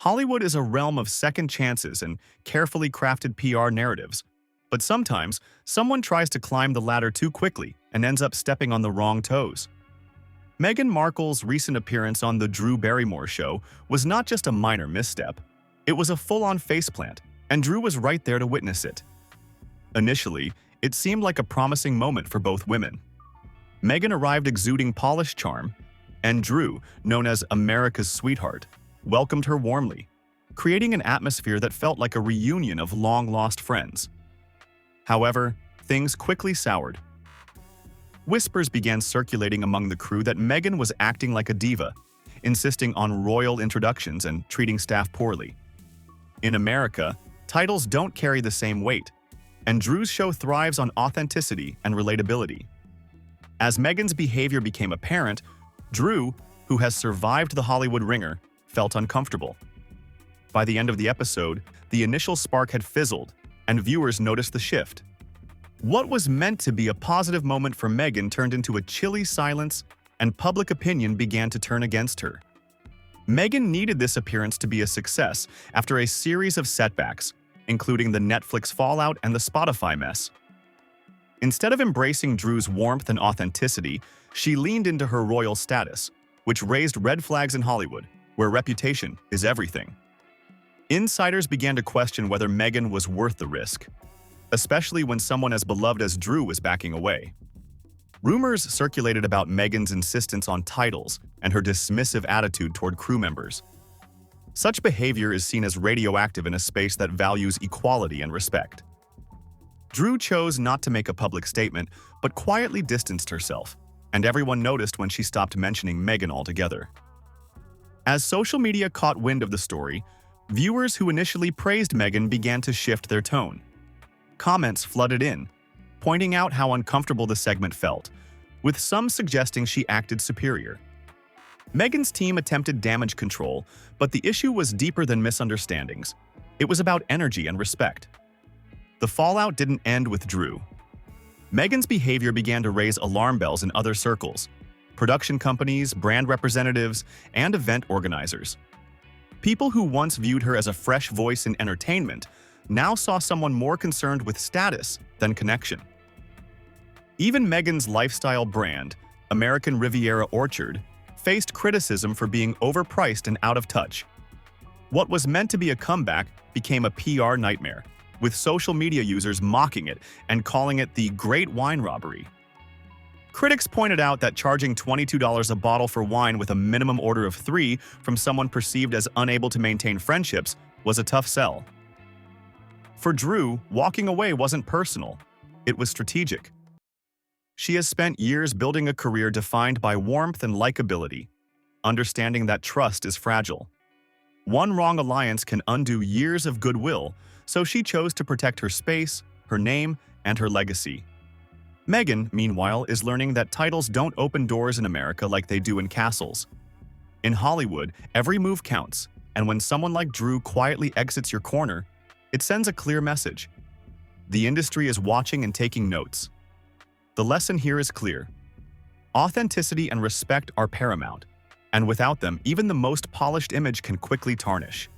Hollywood is a realm of second chances and carefully crafted PR narratives, but sometimes someone tries to climb the ladder too quickly and ends up stepping on the wrong toes. Meghan Markle's recent appearance on the Drew Barrymore Show was not just a minor misstep. It was a full-on faceplant, and Drew was right there to witness it. Initially, it seemed like a promising moment for both women. Meghan arrived exuding polished charm, and Drew, known as America's sweetheart, welcomed her warmly, creating an atmosphere that felt like a reunion of long-lost friends. However, things quickly soured. Whispers began circulating among the crew that Meghan was acting like a diva, insisting on royal introductions and treating staff poorly. In America, titles don't carry the same weight, and Drew's show thrives on authenticity and relatability. As Meghan's behavior became apparent, Drew, who has survived the Hollywood ringer, felt uncomfortable. By the end of the episode, the initial spark had fizzled, and viewers noticed the shift. What was meant to be a positive moment for Meghan turned into a chilly silence, and public opinion began to turn against her. Meghan needed this appearance to be a success after a series of setbacks, including the Netflix fallout and the Spotify mess. Instead of embracing Drew's warmth and authenticity, she leaned into her royal status, which raised red flags in Hollywood, where reputation is everything. Insiders began to question whether Meghan was worth the risk, especially when someone as beloved as Drew was backing away. Rumors circulated about Meghan's insistence on titles and her dismissive attitude toward crew members. Such behavior is seen as radioactive in a space that values equality and respect. Drew chose not to make a public statement, but quietly distanced herself, and everyone noticed when she stopped mentioning Meghan altogether. As social media caught wind of the story, viewers who initially praised Meghan began to shift their tone. Comments flooded in, pointing out how uncomfortable the segment felt, with some suggesting she acted superior. Meghan's team attempted damage control, but the issue was deeper than misunderstandings. It was about energy and respect. The fallout didn't end with Drew. Meghan's behavior began to raise alarm bells in other circles: production companies, brand representatives, and event organizers. People who once viewed her as a fresh voice in entertainment now saw someone more concerned with status than connection. Even Meghan's lifestyle brand, American Riviera Orchard, faced criticism for being overpriced and out of touch. What was meant to be a comeback became a PR nightmare, with social media users mocking it and calling it the Great Wine Robbery. Critics pointed out that charging $22 a bottle for wine with a minimum order of 3 from someone perceived as unable to maintain friendships was a tough sell. For Drew, walking away wasn't personal, it was strategic. She has spent years building a career defined by warmth and likability, understanding that trust is fragile. One wrong alliance can undo years of goodwill, so she chose to protect her space, her name, and her legacy. Meghan, meanwhile, is learning that titles don't open doors in America like they do in castles. In Hollywood, every move counts, and when someone like Drew quietly exits your corner, it sends a clear message. The industry is watching and taking notes. The lesson here is clear. Authenticity and respect are paramount, and without them, even the most polished image can quickly tarnish.